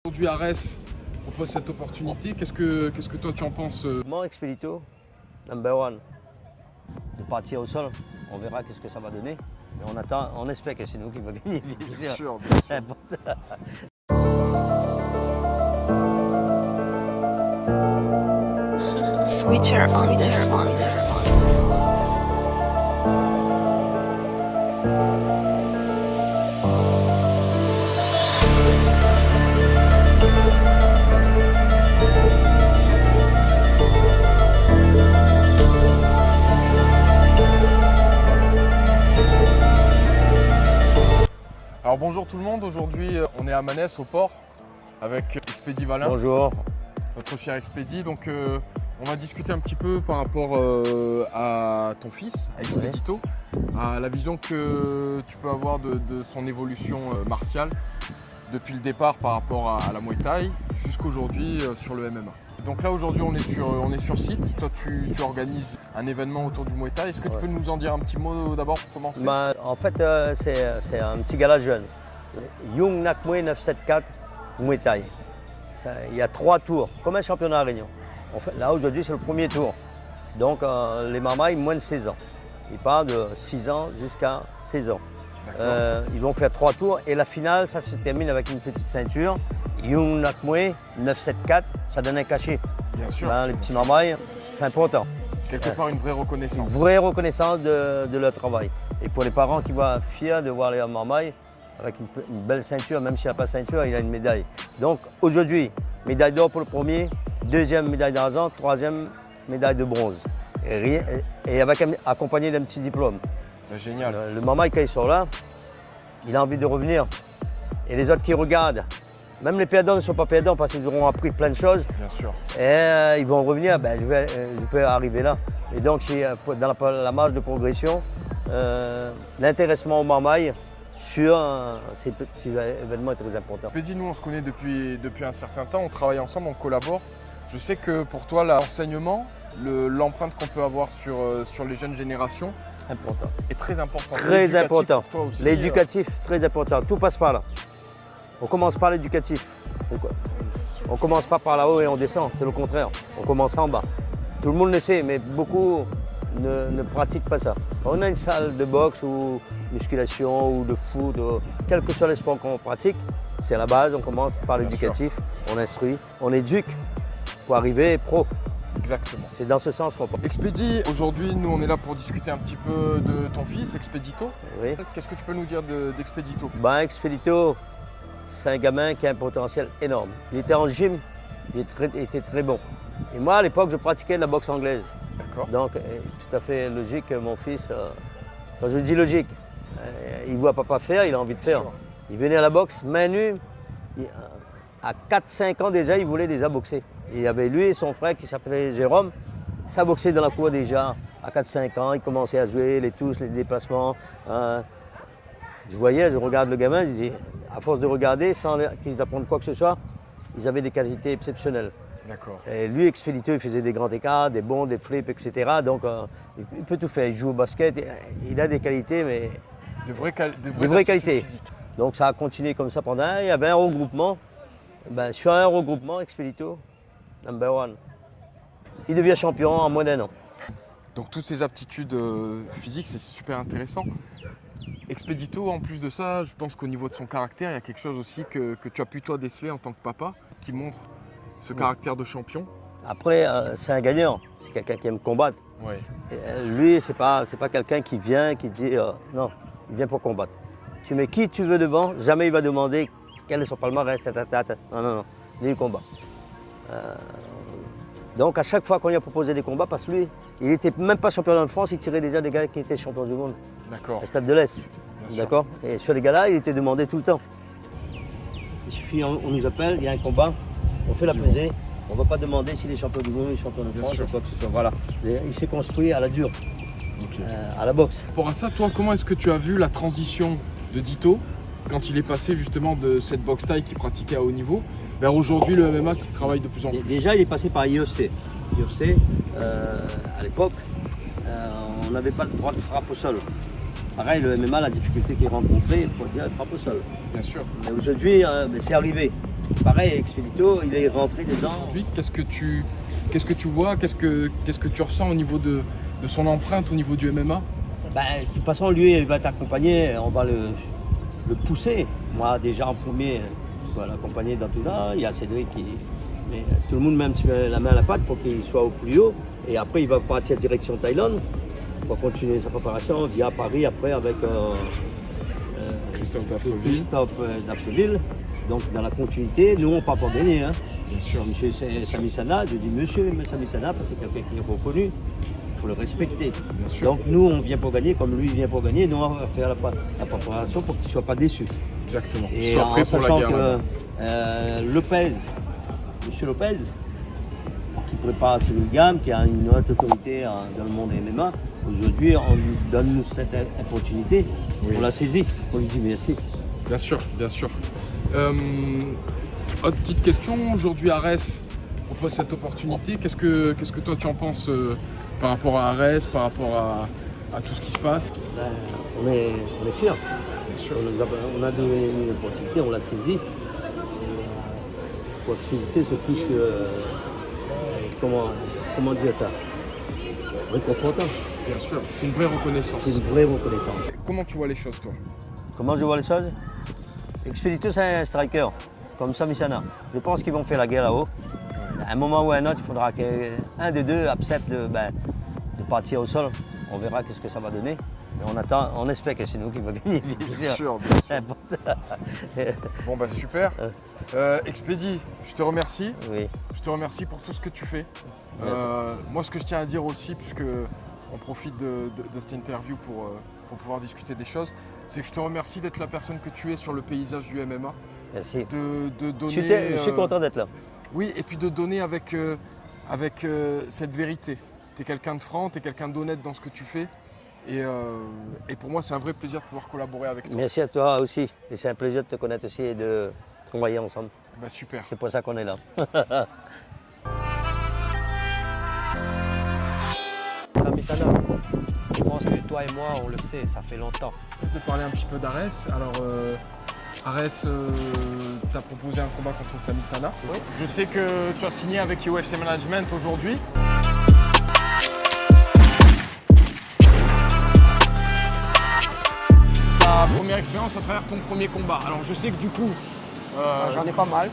Aujourd'hui, Arès propose cette opportunité. Qu'est-ce que toi tu en penses? Mon Expedito, number one, de partir au sol. On verra qu'est-ce que ça va donner. Mais on attend, on espère que c'est nous qui va gagner. Bien sûr. Switcher on this one. Alors bonjour tout le monde, aujourd'hui on est à Manès au port avec Expedi Valin. Bonjour. Notre cher Expedi. Donc on va discuter un petit peu par rapport à ton fils, à Expedito, à la vision que tu peux avoir de son évolution martiale depuis le départ par rapport à la Muay Thai jusqu'aujourd'hui sur le MMA. Donc là aujourd'hui on est sur site, toi tu organises un événement autour du Muay Thai. Est-ce que tu peux nous en dire un petit mot d'abord pour commencer? En fait c'est un petit gala jeune. Young Nak Muay 974 Muay Thai. Il y a 3 tours, comme un championnat à Réunion. Là aujourd'hui c'est le premier tour. Donc les mamailles moins de 16 ans. Ils partent de 6 ans jusqu'à 16 ans. Ils vont faire 3 tours et la finale, ça se termine avec une petite ceinture. Young Nak Muay 974, ça donne un cachet. Bien sûr. Les petits mamailles, c'est important. Quelque part une vraie reconnaissance. Une vraie reconnaissance de leur travail. Et pour les parents qui vont être fiers de voir les mamailles avec une belle ceinture, même s'il n'a pas de ceinture, il a une médaille. Donc aujourd'hui, médaille d'or pour le premier, deuxième médaille d'argent, troisième médaille de bronze. Et accompagné d'un petit diplôme. Génial. Le mamaille, quand il sort là, il a envie de revenir. Et les autres qui regardent, même les perdants ne sont pas perdants parce qu'ils auront appris plein de choses. Bien sûr. Et ils vont revenir, je peux arriver là. Et donc, dans la marge de progression, l'intéressement au mamaille sur ces petits événements est très important. Expedi, nous on se connaît depuis un certain temps, on travaille ensemble, on collabore. Je sais que pour toi, l'enseignement, l'empreinte qu'on peut avoir sur les jeunes générations est très important. Très important. Pour toi aussi, l'éducatif, très important. Tout passe par là. On commence par l'éducatif. On ne commence pas par là-haut et on descend, c'est le contraire. On commence en bas. Tout le monde le sait, mais beaucoup ne pratiquent pas ça. On a une salle de boxe ou musculation ou de foot, quel que soit le sport qu'on pratique, c'est à la base, on commence par l'éducatif, on instruit, on éduque pour arriver pro. Exactement. C'est dans ce sens qu'on pense. Expedi, aujourd'hui, nous on est là pour discuter un petit peu de ton fils, Expedito. Oui. Qu'est-ce que tu peux nous dire d'Expedito? Expedito, c'est un gamin qui a un potentiel énorme. Il était en gym, il était très bon. Et moi, à l'époque, je pratiquais de la boxe anglaise. D'accord. Donc, tout à fait logique que mon fils, quand je dis logique, il voit papa faire, il a envie de faire. Sûr. Il venait à la boxe, main nue. À 4-5 ans déjà, il voulait déjà boxer. Et il y avait lui et son frère qui s'appelait Jérôme. Ça boxait dans la cour déjà. À 4-5 ans, il commençait à jouer les touches, les déplacements. Je voyais, je regarde le gamin, je dis, à force de regarder, sans qu'ils apprennent quoi que ce soit, ils avaient des qualités exceptionnelles. D'accord. Et lui, Expedito, il faisait des grands écarts, des bons, des flips, etc. Donc, il peut tout faire. Il joue au basket, il a des qualités, mais De vraies qualités. physiques. Donc, ça a continué comme ça pendant un an. Il y avait un regroupement. Sur un regroupement, Expedito, number one. Il devient champion en moins d'1 an. Donc toutes ces aptitudes physiques, c'est super intéressant. Expedito, en plus de ça, je pense qu'au niveau de son caractère, il y a quelque chose aussi que tu as pu toi déceler en tant que papa, qui montre ce caractère de champion. Après, c'est un gagnant. C'est quelqu'un qui aime combattre. Ouais. Lui, c'est pas quelqu'un qui vient, qui dit non, il vient pour combattre. Tu mets qui tu veux devant, jamais il va demander quel est son palmarès, non, lui il combat. Donc à chaque fois qu'on lui a proposé des combats, parce que lui, il n'était même pas champion de France, il tirait déjà des gars qui étaient champions du monde. D'accord. À Stade de l'Est. Bien sûr. D'accord. Et sur les gars-là, il était demandé tout le temps. Il suffit, on nous appelle, il y a un combat, on fait la pesée, on ne va pas demander s'il est champion du monde, il est champion de Bien France, sûr. ou quoi que ce soit. Voilà. Il s'est construit à la dure, à la boxe. Par rapport à ça, toi, comment est-ce que tu as vu la transition de Dito quand il est passé justement de cette boxe taille qu'il pratiquait à haut niveau vers aujourd'hui le MMA qui travaille de plus en plus? Déjà, il est passé par UFC. UFC, à l'époque, on n'avait pas le droit de frappe au sol. Pareil, le MMA, la difficulté qu'il rencontrait, il faut dire, il frappe au sol. Bien sûr. Mais aujourd'hui, c'est arrivé. Pareil, Expedito, il est rentré dedans. Aujourd'hui, qu'est-ce que tu vois, qu'est-ce que tu ressens au niveau de son empreinte au niveau du MMA? Ben, de toute façon, lui, il va t'accompagner, on va le pousser. Moi, déjà en premier, je vais l'accompagner dans tout là. Il y a Cédric qui. Mais tout le monde met un petit peu la main à la pâte pour qu'il soit au plus haut. Et après, il va partir direction Thaïlande pour continuer sa préparation via Paris après avec Christophe Dapcheville. Donc, dans la continuité, nous, on part pour gagner. Hein. Bien sûr. Monsieur Sami Sana, je dis monsieur Sami Sana parce que c'est quelqu'un qui est reconnu. Il faut le respecter. Bien sûr. Donc nous, on vient pour gagner, comme lui il vient pour gagner, nous on va faire la préparation pour qu'il ne soit pas déçu. Exactement. Et Sois en prêt pour la sachant guerre. là-bas. que Lopez, monsieur Lopez, qui prépare Cyril Gamme, qui a une haute autorité dans le monde MMA, aujourd'hui on lui donne cette opportunité, Oui. on l'a saisit, on lui dit merci. Bien sûr, bien sûr. Autre petite question, aujourd'hui Arès propose cette opportunité. Qu'est-ce que toi tu en penses par rapport à Arès, par rapport à tout ce qui se passe? Ben, on est fiers. Bien sûr. On a donné une opportunité, on l'a saisie. L'opportunité, c'est plus que. Comment dire ça? Réconfortant. Bien sûr, c'est une vraie reconnaissance. C'est une vraie reconnaissance. Comment tu vois les choses toi? Comment je vois les choses? Expedito, c'est un striker, comme Sami Sana. Je pense qu'ils vont faire la guerre là-haut. À un moment ou à un autre, il faudra qu'un des deux accepte de partir au sol. On verra qu'est-ce que ça va donner. Mais on espère que c'est nous qui va gagner, bien sûr. Bien sûr. Bon bah super. Expédie, je te remercie. Oui. Je te remercie pour tout ce que tu fais. Moi ce que je tiens à dire aussi, puisque on profite de cette interview pour pouvoir discuter des choses, c'est que je te remercie d'être la personne que tu es sur le paysage du MMA. Merci. De donner. Je suis content d'être là. Oui, et puis de donner avec cette vérité. Tu es quelqu'un de franc, tu es quelqu'un d'honnête dans ce que tu fais. Et pour moi, c'est un vrai plaisir de pouvoir collaborer avec toi. Merci à toi aussi. Et c'est un plaisir de te connaître aussi et de travailler ensemble. Bah, super. C'est pour ça qu'on est là. Sami Sana, je pense que toi et moi, on le sait, ça fait longtemps. Je vais te parler un petit peu d'Arès. Alors, Arès t'a proposé un combat contre Sami Sana. Oui. Je sais que tu as signé avec UFC Management aujourd'hui. Ta première expérience à travers ton premier combat. Alors, je sais que du coup, J'en ai pas mal.